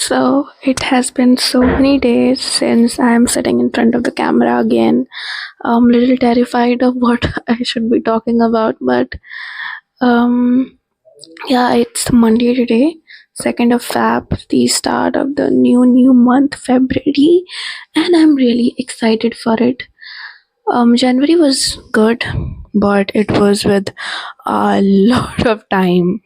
So it has been so many days since I am sitting in front of the camera again. I'm a little terrified of what I should be talking about, but um, yeah, it's Monday today, 2nd of Feb, the start of the new month, February, and I'm really excited for it. January was good, but it was with a lot of time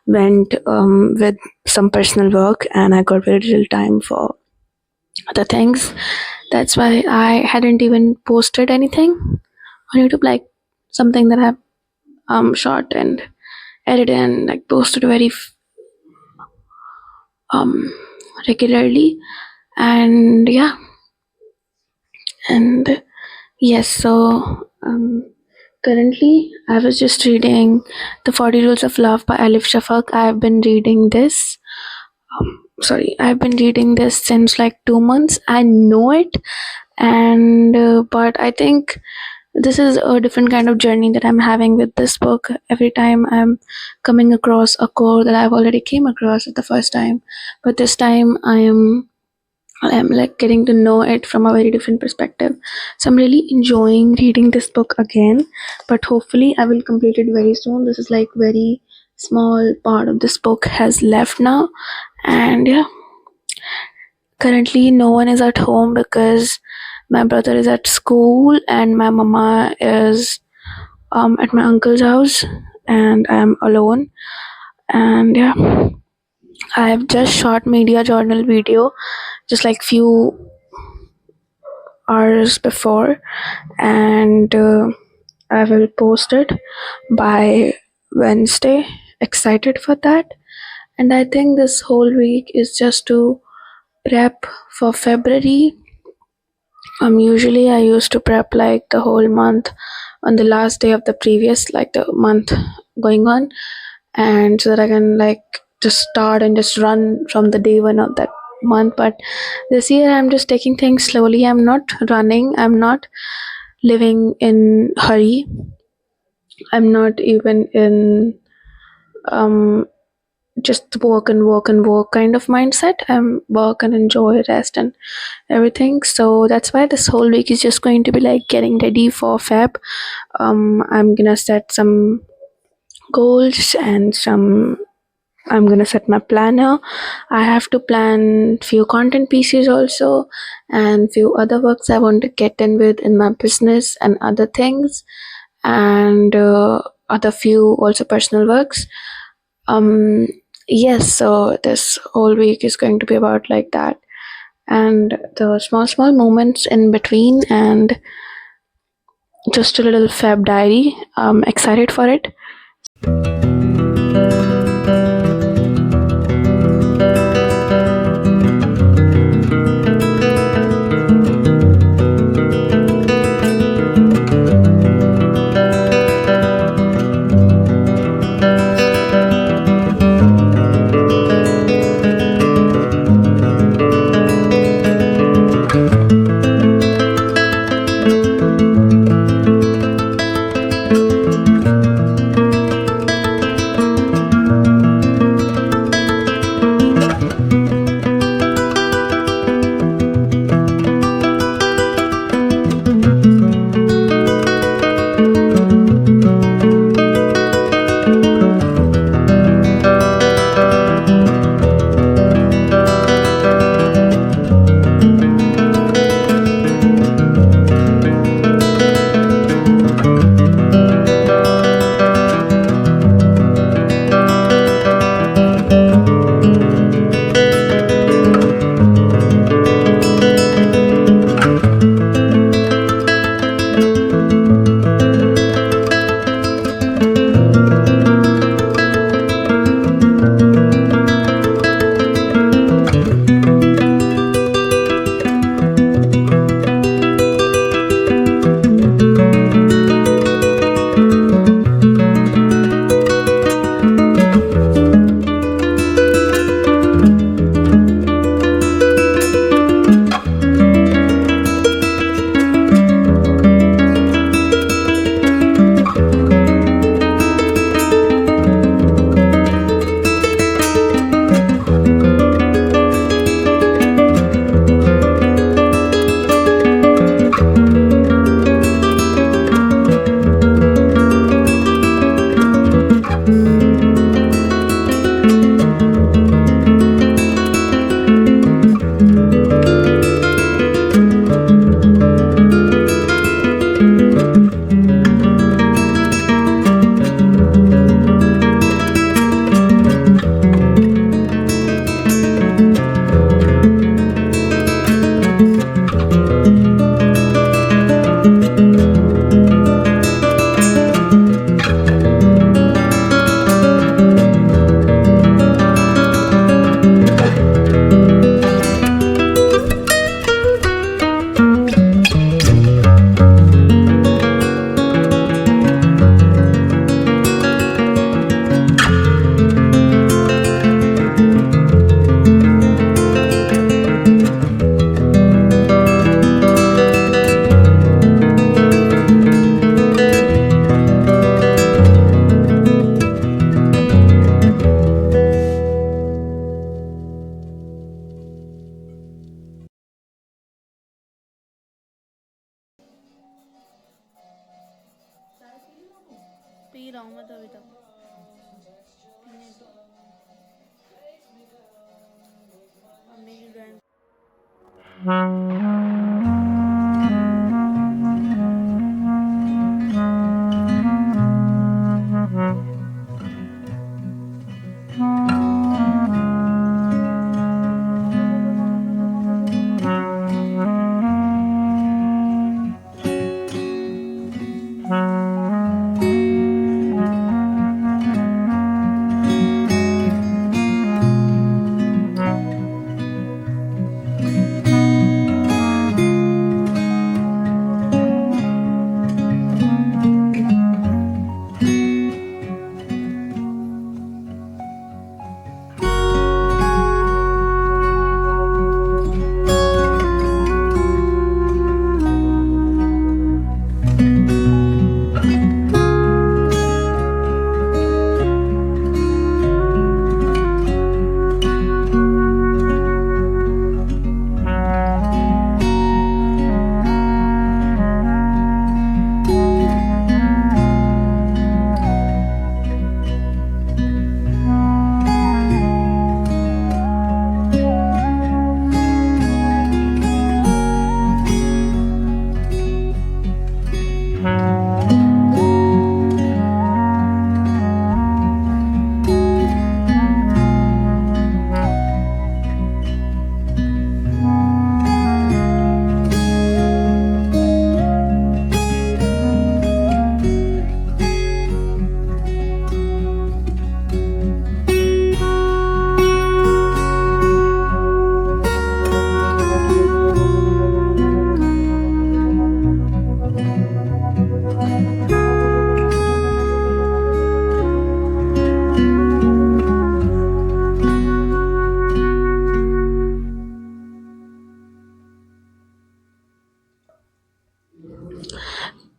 went with some personal work, and I got very little time for other things. That's why I hadn't even posted anything on YouTube, like something that I've shot and edited and like posted very um regularly. And yeah, and yes, so currently I was just reading The 40 Rules of Love by Alif Shafak. I've been reading this since like 2 months. I know it, and but I think this is a different kind of journey that I'm having with this book. Every time I'm coming across a quote that I've already came across at the first time, but this time I am like getting to know it from a very different perspective. So I'm really enjoying reading this book again, but hopefully I will complete it very soon. This is like very small part of this book has left now, and yeah, currently no one is at home because my brother is at school and my mama is at my uncle's house, and I'm alone. And yeah, I've just shot media journal video just like few hours before, and I will post it by Wednesday. Excited for that. And I think this whole week is just to prep for February. Usually I used to prep like the whole month on the last day of the previous, like the month going on, and so that I can like just start and just run from the day one of that month. But this year I'm just taking things slowly. I'm not running. I'm not living in hurry. I'm not even in um just work and work and work kind of mindset. I'm work and enjoy rest and everything. So that's why this whole week is just going to be like getting ready for Feb. I'm gonna set some goals and some I'm gonna set my planner. I have to plan few content pieces also and few other works I want to get in with in my business and other things, and other few also personal works. Um yes, so this whole week is going to be about like that, and the small moments in between, and just a little Feb diary. I'm excited for it.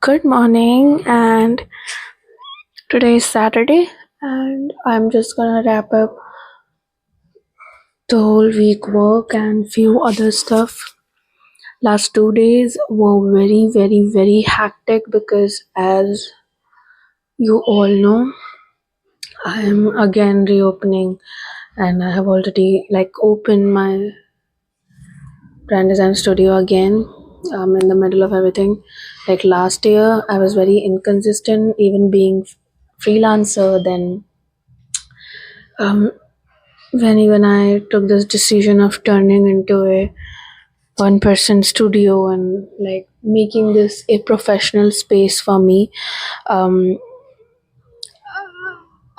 Good morning, and today is Saturday, and I'm just gonna wrap up the whole week work and few other stuff. Last 2 days were very, very, very hectic because, as you all know, I am again reopening, and I have already opened my brand design studio again. I'm in the middle of everything. Like last year, I was very inconsistent, even being freelancer. Then, um, when even I took this decision of turning into a one person studio and making this a professional space for me, um,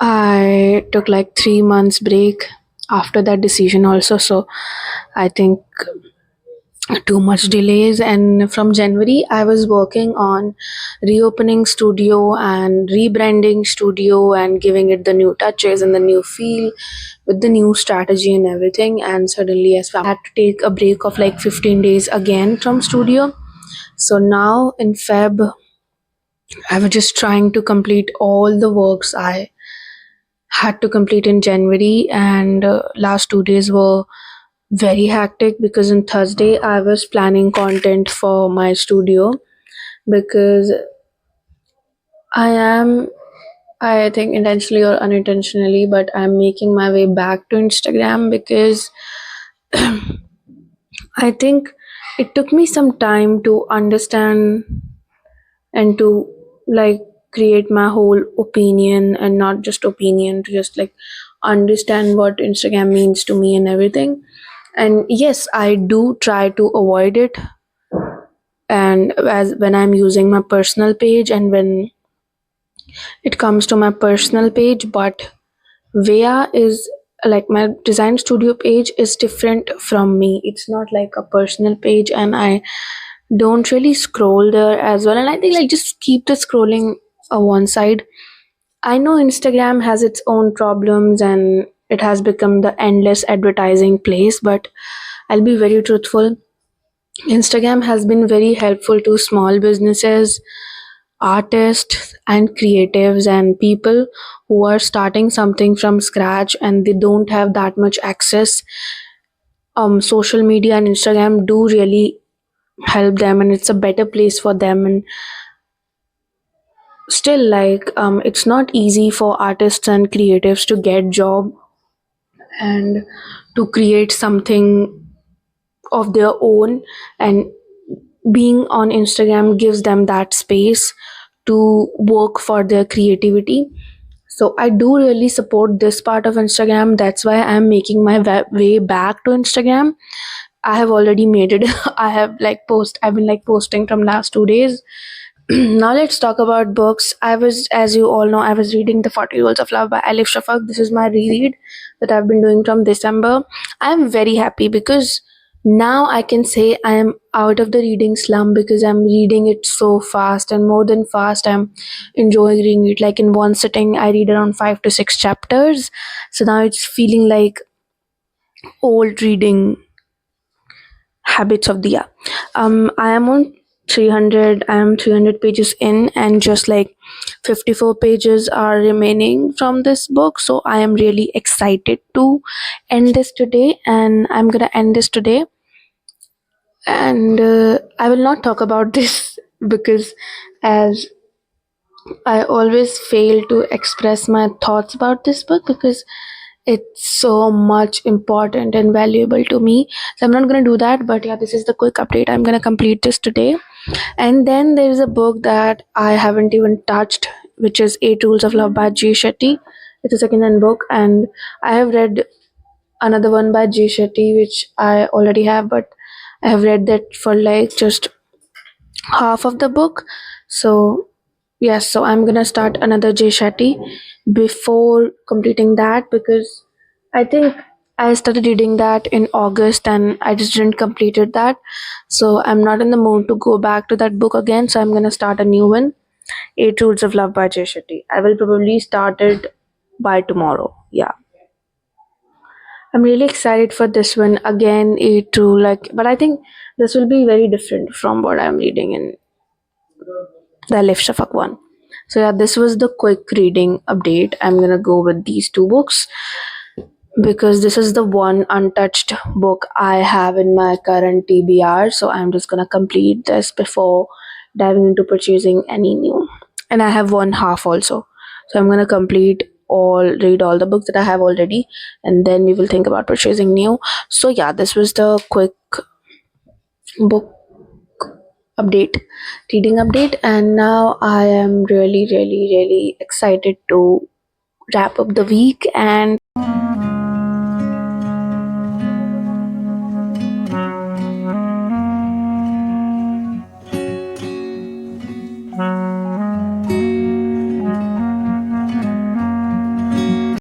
I took like 3 months break after that decision also. So I think too much delays, and from January I was working on reopening studio and rebranding studio and giving it the new touches and the new feel with the new strategy and everything. And suddenly, yes, I had to take a break of like 15 days again from studio. So now in Feb, I was just trying to complete all the works I had to complete in January, and last 2 days were very hectic because on Thursday I was planning content for my studio, because I am, I think intentionally or unintentionally, but I'm making my way back to Instagram because I think it took me some time to understand and to like create my whole opinion, and not just opinion, to just understand what Instagram means to me and everything. And yes, I do try to avoid it, and as when I'm using my personal page and when it comes to my personal page. But Vea is like my design studio page is different from me. It's not like a personal page, and I don't really scroll there as well. And I think just keep the scrolling one side. I know Instagram has its own problems and it has become the endless advertising place, but I'll be very truthful. Instagram has been very helpful to small businesses, artists, and creatives, and people who are starting something from scratch and they don't have that much access. Social media and Instagram do really help them, and it's a better place for them. And still, like, it's not easy for artists and creatives to get job and to create something of their own, and being on Instagram gives them that space to work for their creativity. So I do really support this part of Instagram. That's why I'm making my way back to Instagram. I have already made it. I've been like posting from last 2 days. Now let's talk about books. As you all know, I was reading The 40 Rules of Love by Alif Shafak. This is my reread that I've been doing from December. I'm very happy because now I can say I am out of the reading slump because I'm reading it so fast, and more than fast, I'm enjoying reading it. Like in one sitting, I read around 5 to 6 chapters. So now it's feeling like old reading habits of Diya. I am on 300. I am 300 pages in, and just like 54 pages are remaining from this book. So I am really excited to end this today, and I'm gonna end this today. And I will not talk about this because, as I always fail to express my thoughts about this book because it's so much important and valuable to me. So I'm not gonna do that. But yeah, this is the quick update. I'm gonna complete this today. And then there is a book that I haven't even touched, which is Eight Rules of Love by Jay Shetty. It's a second-hand book, and I have read another one by Jay Shetty, which I already have, but I have read that for like just half of the book. So yes, so I'm gonna start another Jay Shetty before completing that because I think I started reading that in August and I just didn't completed that. So I'm not in the mood to go back to that book again. So I'm gonna start a new one. Eight Rules of Love by Jay Shetty. I will probably start it by tomorrow. Yeah. I'm really excited for this one again. Eight rule, like, but I think this will be very different from what I'm reading in the Alif Shafak one. So yeah, this was the quick reading update. I'm gonna go with these two books because this is the one untouched book I have in my current TBR. So I'm just gonna complete this before diving into purchasing any new. And I have one half also. So I'm gonna read all the books that I have already, and then we will think about purchasing new. So yeah, this was the quick book update, reading update, and now I am really, really, really excited to wrap up the week and